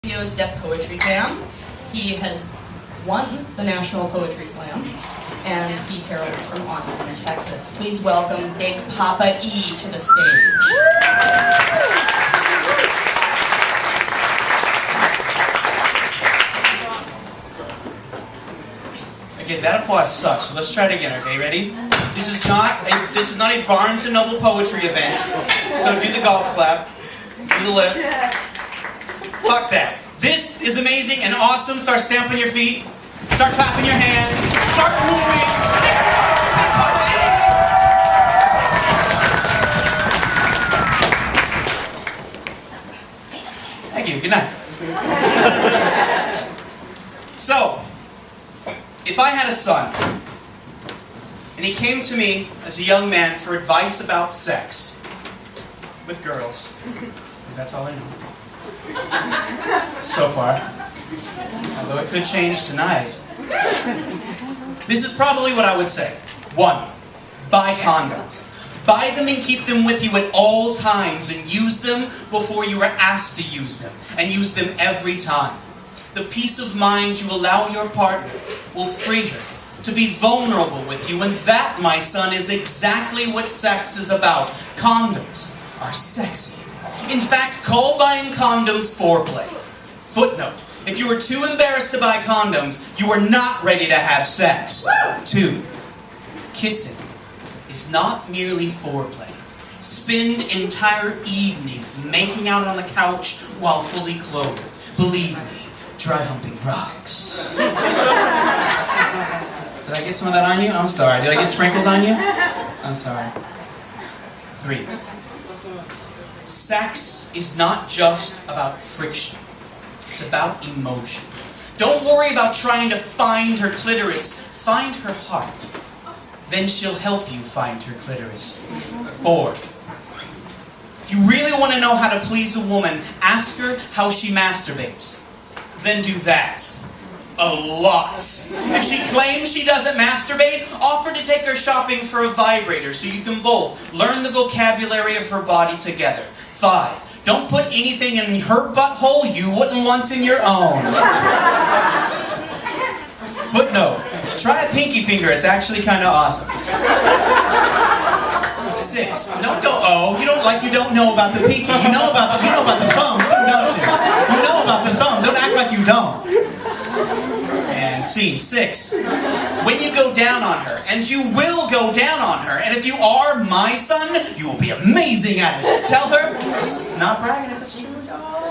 Studio's Deaf Poetry Jam. He has won the National Poetry Slam, and he hails from Austin, Texas. Please welcome Big Papa E to the stage. Okay, that applause sucks, so let's try it again, okay? Ready? This is not a Barnes & Noble poetry event, so do the golf clap, do the lip. Fuck that. This is amazing and awesome. Start stamping your feet, start clapping your hands, start moving. Thank you, good night. So, if I had a son, and he came to me as a young man for advice about sex with girls, because that's all I know so far, although it could change tonight, this is probably what I would say. 1, buy condoms. Buy them and keep them with you at all times, and use them before you are asked to use them, and use them every time. The peace of mind you allow your partner will free her to be vulnerable with you, and that, my son, is exactly what sex is about. Condoms are sexy. In fact, call buying condoms foreplay. Footnote: if you are too embarrassed to buy condoms, you are not ready to have sex. 2, kissing is not merely foreplay. Spend entire evenings making out on the couch while fully clothed. Believe me, dry humping rocks. Did I get some of that on you? I'm sorry. Did I get sprinkles on you? I'm sorry. 3, sex is not just about friction. It's about emotion. Don't worry about trying to find her clitoris. Find her heart. Then she'll help you find her clitoris. 4, if you really want to know how to please a woman, ask her how she masturbates. Then do that. A lot. If she claims she doesn't masturbate, offer to take her shopping for a vibrator so you can both learn the vocabulary of her body together. 5, don't put anything in her butthole you wouldn't want in your own. Footnote: try a pinky finger, it's actually kind of awesome. 6, don't go, oh, you don't know about the pinky. You know about the thumb too, don't you? You know about the thumb, don't act like you don't. And scene 6, when you go down on her, and you will go down on her, and if you are my son, you will be amazing at it. Tell her, it's not bragging if it's true, y'all.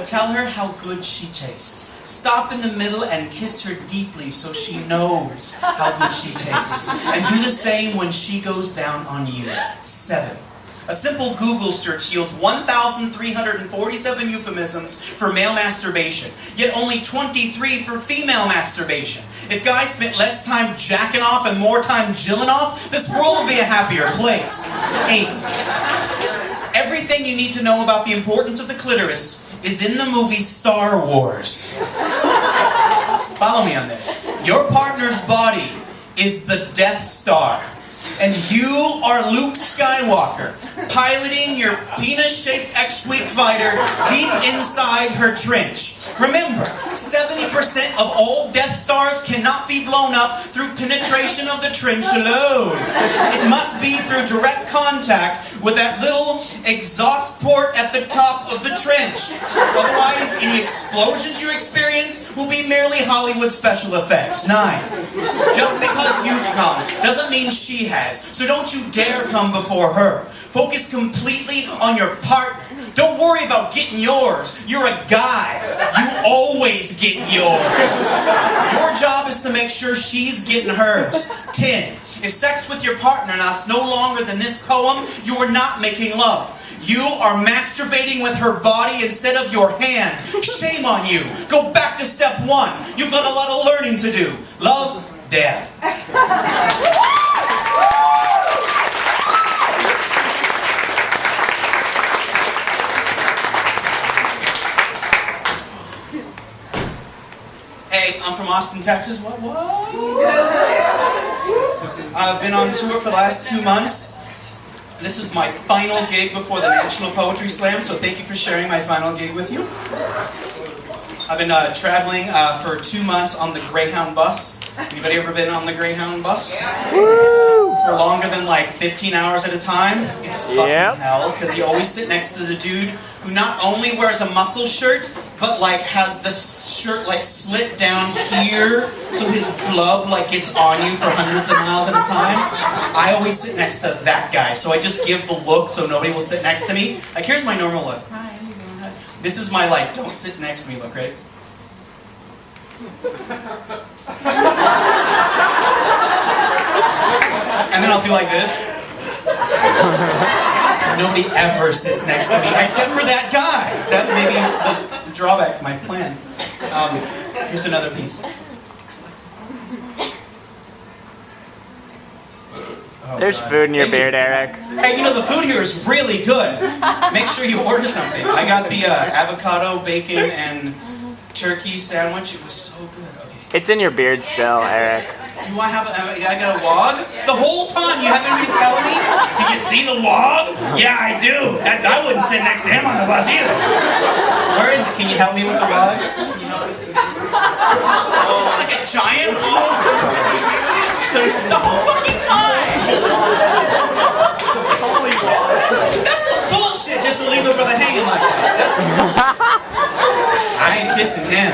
Tell her how good she tastes. Stop in the middle and kiss her deeply so she knows how good she tastes. And do the same when she goes down on you. 7, a simple Google search yields 1,347 euphemisms for male masturbation, yet only 23 for female masturbation. If guys spent less time jacking off and more time jilling off, this world would be a happier place. 8, everything you need to know about the importance of the clitoris is in the movie Star Wars. Follow me on this. Your partner's body is the Death Star, and you are Luke Skywalker, piloting your penis-shaped X-Wing fighter deep inside her trench. Remember, 70% of all Death Stars cannot be blown up through penetration of the trench alone. It must be through direct contact with that little exhaust port at the top of the trench. Otherwise, any explosions you experience will be merely Hollywood special effects. 9, just because you've come doesn't mean she has. So don't you dare come before her. Focus completely on your partner. Don't worry about getting yours. You're a guy. You always get yours. Your job is to make sure she's getting hers. 10, if sex with your partner lasts no longer than this poem, you are not making love. You are masturbating with her body instead of your hand. Shame on you. Go back to step 1. You've got a lot of learning to do. Love, Dad. Hey, I'm from Austin, Texas. What? I've been on tour for the last 2 months. This is my final gig before the National Poetry Slam, so thank you for sharing my final gig with you. I've been traveling for 2 months on the Greyhound bus. Anybody ever been on the Greyhound bus? Woo! For longer than like 15 hours at a time? It's fucking hell, because you always sit next to the dude who not only wears a muscle shirt, but like has the shirt like slit down here, so his blood like gets on you for hundreds of miles at a time. I always sit next to that guy, so I just give the look so nobody will sit next to me. Like, here's my normal look. Hi, how you doing? Hi. This is my like, don't sit next to me look, right? And then I'll do like this. Nobody ever sits next to me, except for that guy. That maybe is the drawback to my plan. Here's another piece. Oh, There's God. food in your beard, Eric. Hey, you know, the food here is really good. Make sure you order something. I got the avocado, bacon, and turkey sandwich. It was so good. Okay. It's in your beard still, Eric. Do I have I got a wog? The whole time you haven't been telling me? Do you see the wog? Yeah, I do. I wouldn't sit next to him on the bus either. Where is it? Can you help me with the wog? Can you help me? Is it like a giant wog? The whole fucking time! That's some bullshit just to leave a brother hanging like that. That's some bullshit. I ain't kissing him.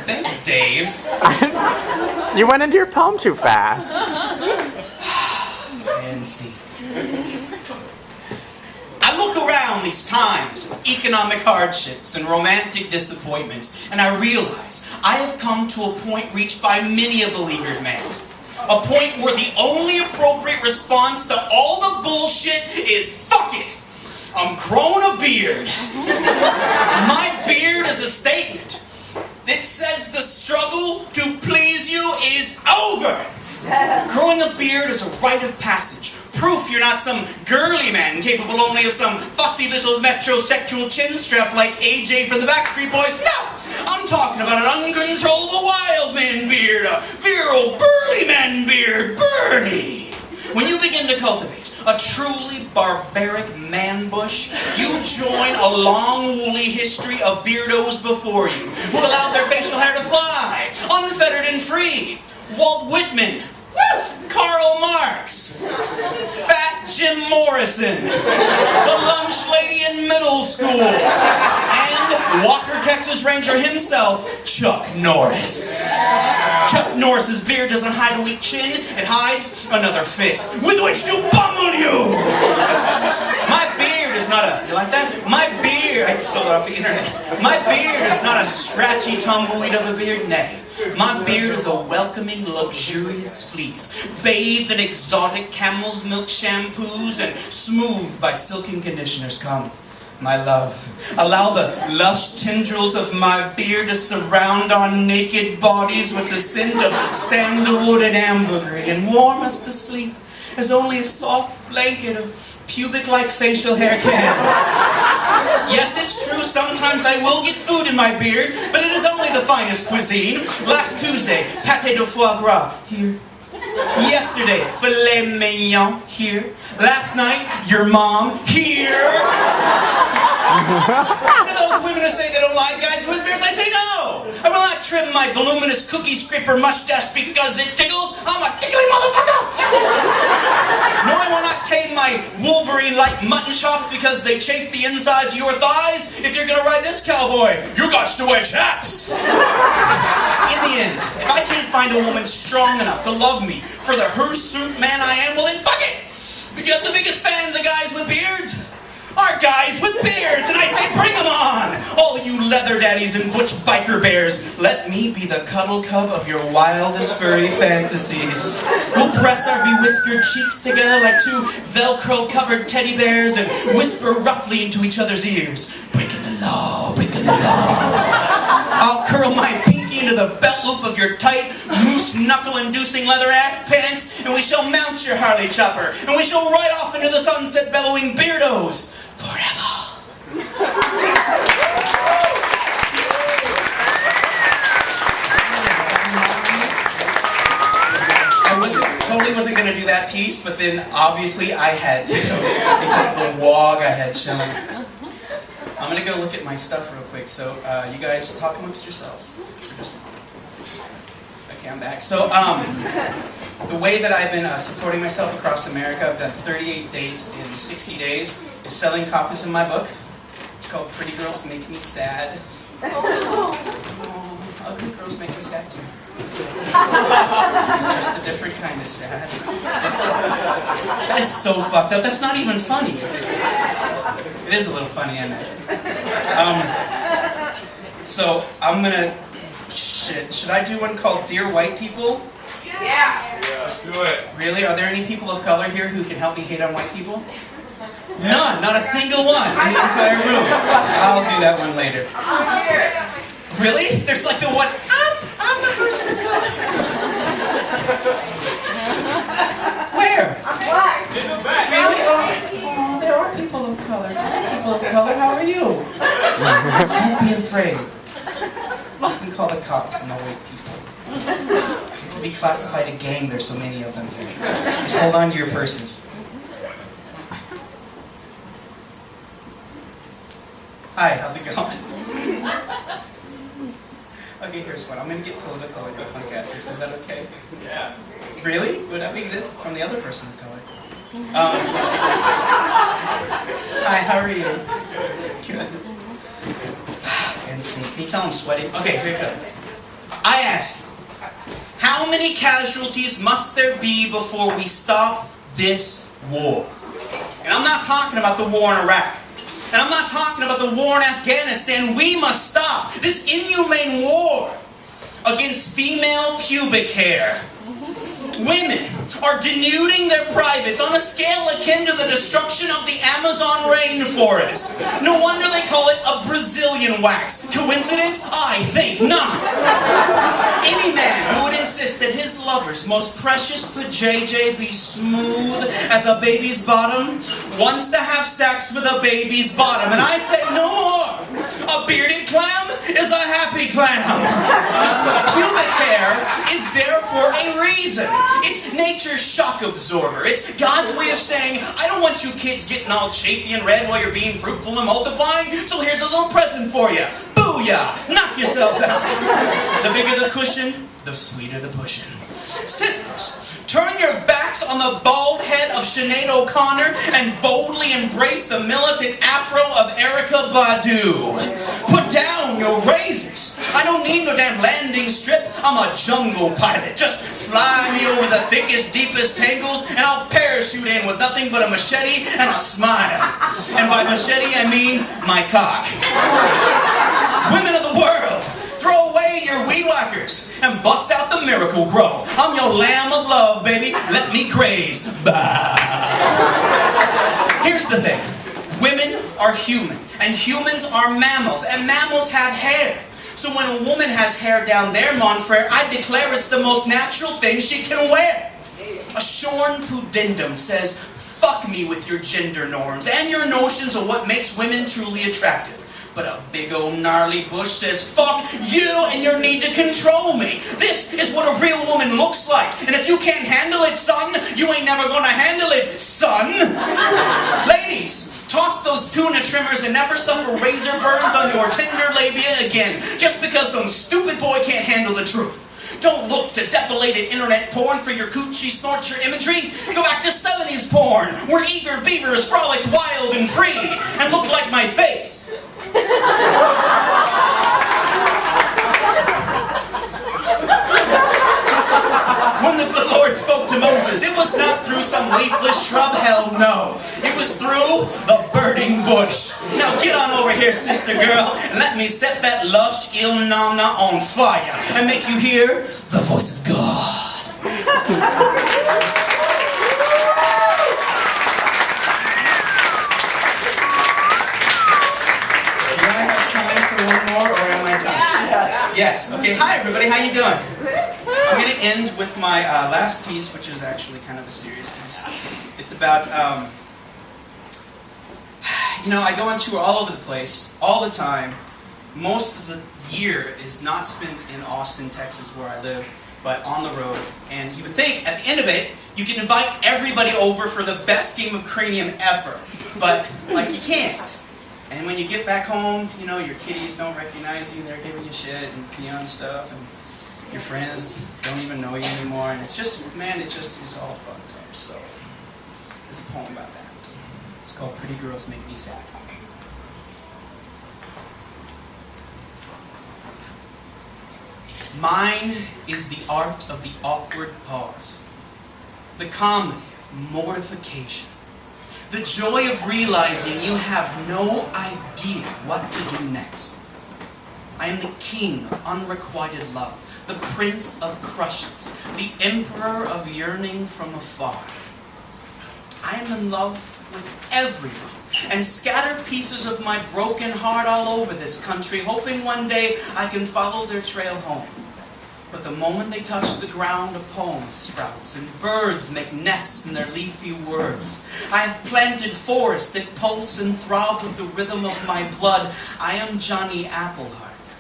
Thanks, Dave. You went into your poem too fast. And see. I look around these times of economic hardships and romantic disappointments, and I realize I have come to a point reached by many a beleaguered man. A point where the only appropriate response to all the bullshit is fuck it. I'm growing a beard. My beard is a statement. It says the struggle to please you is over. Growing a beard is a rite of passage. Proof you're not some girly man capable only of some fussy little metrosexual chin strap like AJ from the Backstreet Boys. No! I'm talking about an uncontrollable wild man beard, a virile burly man beard, Bernie. When you begin to cultivate a truly barbaric man bush, you join a long woolly history of beardos before you who allowed their facial hair to fly, unfettered and free. Walt Whitman, Karl Marx, Fat Jim Morrison, the lunch lady in middle school, and Walker Texas Ranger himself, Chuck Norris. Chuck Norris's beard doesn't hide a weak chin, it hides another fist with which to pummel you. My beard is not a, you like that? My beard, I stole it off the internet. My beard is not a scratchy tumbleweed of a beard, nay. My beard is a welcoming, luxurious fleece, bathed in exotic camel's milk shampoos and smoothed by silken conditioners. Come, my love, allow the lush tendrils of my beard to surround our naked bodies with the scent of sandalwood and ambergris and warm us to sleep as only a soft blanket of pubic-like facial hair can. Yes, it's true, sometimes I will get food in my beard, but it is only the finest cuisine. Last Tuesday, pâté de foie gras, here. Yesterday, filet mignon, here. Last night, your mom, here. To those women who say they don't like guys with beards, I say no! I will not trim my voluminous cookie scraper mustache because it tickles. I'm a tickling motherfucker! No, I will not tame my Wolverine-like mutton chops because they chafe the insides of your thighs. If you're gonna ride this cowboy, you got to wear chaps! In the end, if I can't find a woman strong enough to love me for the hirsute man I am, well then fuck it! Because the biggest fans of guys with beards are guys with beards, and I say bring them on! All you leather daddies and butch biker bears, let me be the cuddle cub of your wildest furry fantasies. We'll press our bewhiskered cheeks together like two Velcro-covered teddy bears and whisper roughly into each other's ears. Breaking the law, breaking the law. I'll curl my pinky into the belt loop of your tight, moose knuckle-inducing leather ass pants, and we shall mount your Harley chopper, and we shall ride off into the sunset bellowing beardos forever. I totally wasn't going to do that piece. piece, but then obviously I had to because of the wog I had chilling. I'm gonna go look at my stuff real quick. So you guys talk amongst yourselves. Okay, I'm back. So the way that I've been supporting myself across America, I've done 38 dates in 60 days, is selling copies of my book. It's called Pretty Girls Make Me Sad. Oh, ugly girls make me sad too. It's just a different kind of sad. That is so fucked up. That's not even funny. It is a little funny, isn't it? So I'm gonna. Shit. Should I do one called Dear White People? Yeah. Do it. Really? Are there any people of color here who can help me hate on white people? None. Not a single one in the entire room. I'll do that one later. Really? There's like the one. I'm the person of color. Where? In the back. Really? Oh, there are people of color. People of color, how are you? Don't be afraid. You can call the cops and they'll wake people. It could be classified a gang, there's so many of them here. Just hold on to your purses. Hi, how's it going? Okay, here's one. I'm going to get political in your podcast. Is that okay? Yeah. Really? Would that be good from the other person of color? Hi, how are you? Good. And see, can you tell I'm sweating? Okay, here it comes. I ask you, how many casualties must there be before we stop this war? And I'm not talking about the war in Iraq. And I'm not talking about the war in Afghanistan. We must stop this inhumane war against female pubic hair. Women are denuding their privates on a scale akin to the destruction of the Amazon rainforest. No wonder they call it a Brazilian wax. Coincidence? I think not. Any man who would insist that his lover's most precious pajayjay be smooth as a baby's bottom wants to have sex with a baby's bottom. And I say no more. A bearded clam is a happy clam. Pubic hair is there for a reason. It's nature's shock absorber. It's God's way of saying, I don't want you kids getting all chafy and red while you're being fruitful and multiplying, so here's a little present for you. Booyah! Knock yourselves out. The bigger the cushion, the sweeter the pushing. Sisters, turn your backs on the bald head of Sinead O'Connor and boldly embrace the militant afro of Erykah Badu. Put down your razors. I don't need no damn landing strip. I'm a jungle pilot. Just fly me over the thickest, deepest tangles and I'll parachute in with nothing but a machete and a smile. And by machete I mean my cock. Women of the world, throw away your weed whackers and bust out the Miracle Grow. I'm your lamb of love, baby. Let me craze. Bah. Here's the thing. Women are human, and humans are mammals, and mammals have hair. So when a woman has hair down there, mon frere, I declare it's the most natural thing she can wear. A shorn pudendum says, fuck me with your gender norms and your notions of what makes women truly attractive. But a big old gnarly bush says, fuck you and your need to control me. This is what a real woman looks like. And if you can't handle it, son, you ain't never gonna handle it, son. Ladies, toss those tuna trimmers and never suffer razor burns on your tender labia again, just because some stupid boy can't handle the truth. Don't look to depilated internet porn for your coochie snorcher imagery. Go back to 70s porn, where eager beavers frolic wild and free and look like my face. When the good Lord spoke to Moses, it was not through some leafless shrub, hell no. It was through the burning bush. Now get on over here, sister girl, and let me set that lush il nana on fire and make you hear the voice of God. Yes. Okay. Hi, everybody. How you doing? I'm going to end with my last piece, which is actually kind of a serious piece. It's about, I go on tour all over the place, all the time. Most of the year is not spent in Austin, Texas, where I live. but on the road. And you would think, at the end of it, you can invite everybody over for the best game of cranium ever. But, like, you can't. And when you get back home, you know, your kiddies don't recognize you, they're giving you shit and pee on stuff, and your friends don't even know you anymore, and it's just, man, it just is all fucked up. So, there's a poem about that. It's called Pretty Girls Make Me Sad. Mine is the art of the awkward pause, the comedy of mortification, the joy of realizing you have no idea what to do next. I am the king of unrequited love, the prince of crushes, the emperor of yearning from afar. I am in love with everyone, and scatter pieces of my broken heart all over this country, hoping one day I can follow their trail home. But the moment they touch the ground, a poem sprouts, and birds make nests in their leafy words. I have planted forests that pulse and throb with the rhythm of my blood. I am Johnny Appleheart,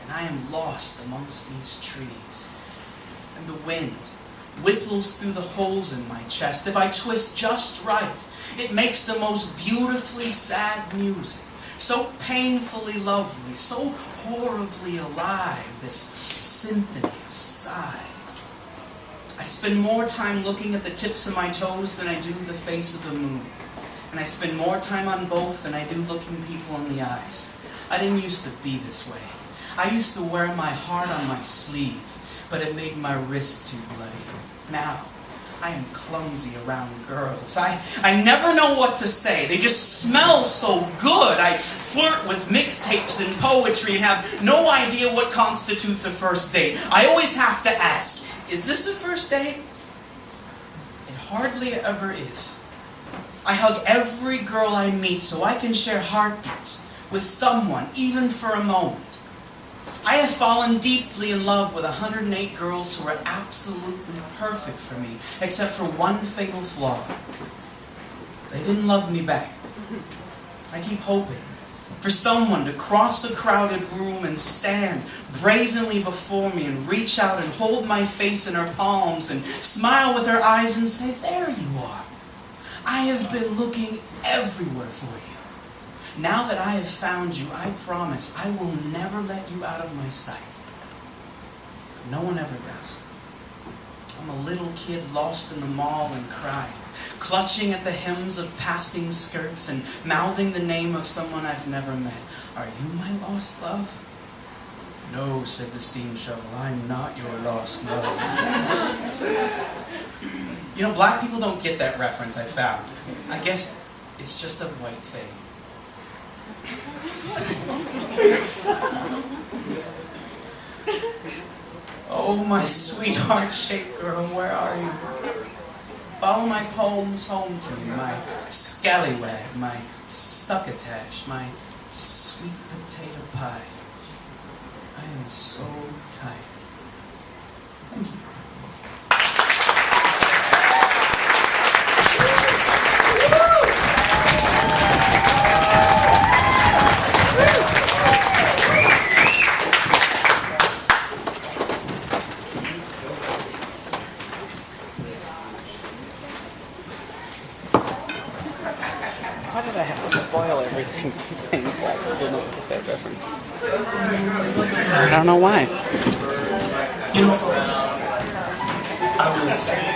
and I am lost amongst these trees. And the wind whistles through the holes in my chest. If I twist just right, it makes the most beautifully sad music. So painfully lovely, so horribly alive, this symphony of sighs. I spend more time looking at the tips of my toes than I do the face of the moon. And I spend more time on both than I do looking people in the eyes. I didn't used to be this way. I used to wear my heart on my sleeve, but it made my wrist too bloody. Now, I am clumsy around girls. I never know what to say. They just smell so good. I flirt with mixtapes and poetry and have no idea what constitutes a first date. I always have to ask, is this a first date? It hardly ever is. I hug every girl I meet so I can share heartbeats with someone, even for a moment. I have fallen deeply in love with 108 girls who are absolutely perfect for me, except for one fatal flaw. They didn't love me back. I keep hoping for someone to cross a crowded room and stand brazenly before me and reach out and hold my face in her palms and smile with her eyes and say, "There you are. I have been looking everywhere for you. Now that I have found you, I promise I will never let you out of my sight." No one ever does. I'm a little kid lost in the mall and crying, clutching at the hems of passing skirts and mouthing the name of someone I've never met. "Are you my lost love?" "No," said the steam shovel, "I'm not your lost love." You know, black people don't get that reference, I found. I guess it's just a white thing. Oh, my sweetheart-shaped girl, where are you? Follow my poems home to me, my scallywag, my succotash, my sweet potato pie. I am so tired. Thank you. Why did I have to spoil everything by saying black people don't get that reference? I don't know why. You know, folks, I was